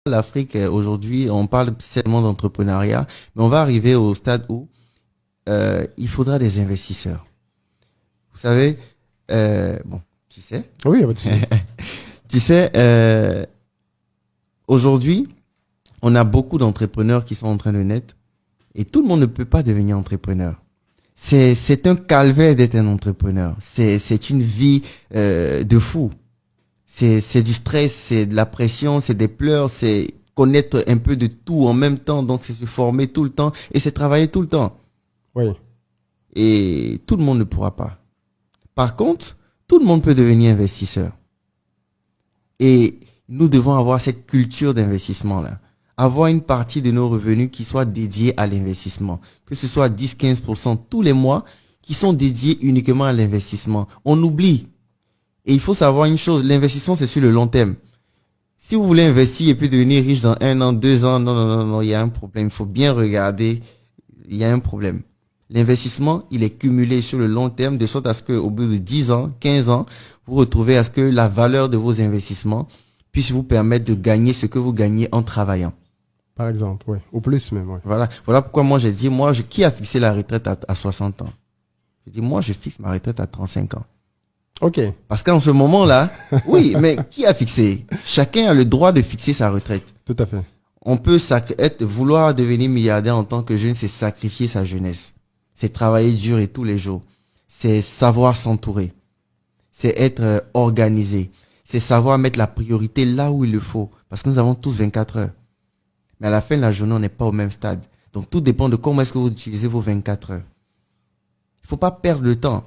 L'Afrique, aujourd'hui, on parle seulement d'entrepreneuriat, mais on va arriver au stade où il faudra des investisseurs. Vous savez, bon, tu sais, Oui, il n'y a pas de souci. tu sais, aujourd'hui, on a beaucoup d'entrepreneurs qui sont en train de naître et tout le monde ne peut pas devenir entrepreneur. C'est un calvaire d'être un entrepreneur. C'est une vie de fou. C'est du stress, c'est de la pression, c'est des pleurs, c'est connaître un peu de tout en même temps. Donc, c'est se former tout le temps et c'est travailler tout le temps. Oui, Et tout le monde ne pourra pas. Par contre, tout le monde peut devenir investisseur. Et nous devons avoir cette culture d'investissement-là. Avoir une partie de nos revenus qui soit dédiée à l'investissement. Que ce soit 10-15% tous les mois qui sont dédiés uniquement à l'investissement. On oublie. Et il faut savoir une chose, l'investissement, c'est sur le long terme. Si vous voulez investir et puis devenir riche dans 1 an, 2 ans, non, non, non, non, il y a un problème. Il faut bien regarder. Il y a un problème. L'investissement, il est cumulé sur le long terme de sorte à ce qu'au bout de 10 ans, 15 ans, vous retrouvez à ce que la valeur de vos investissements puisse vous permettre de gagner ce que vous gagnez en travaillant. par exemple, oui. Au plus même, oui. Voilà pourquoi moi j'ai dit, qui a fixé la retraite à 60 ans? J'ai dit, moi je fixe ma retraite à 35 ans. OK. Parce qu'en ce moment-là, oui, mais qui a fixé? Chacun a le droit de fixer sa retraite. Tout à fait. On peut vouloir devenir milliardaire en tant que jeune, c'est sacrifier sa jeunesse. C'est travailler dur et tous les jours. C'est savoir s'entourer. C'est être organisé. C'est savoir mettre la priorité là où il le faut. Parce que nous avons tous 24 heures. Mais à la fin de la journée, on n'est pas au même stade. Donc tout dépend de comment est-ce que vous utilisez vos 24 heures. Il ne faut pas perdre le temps.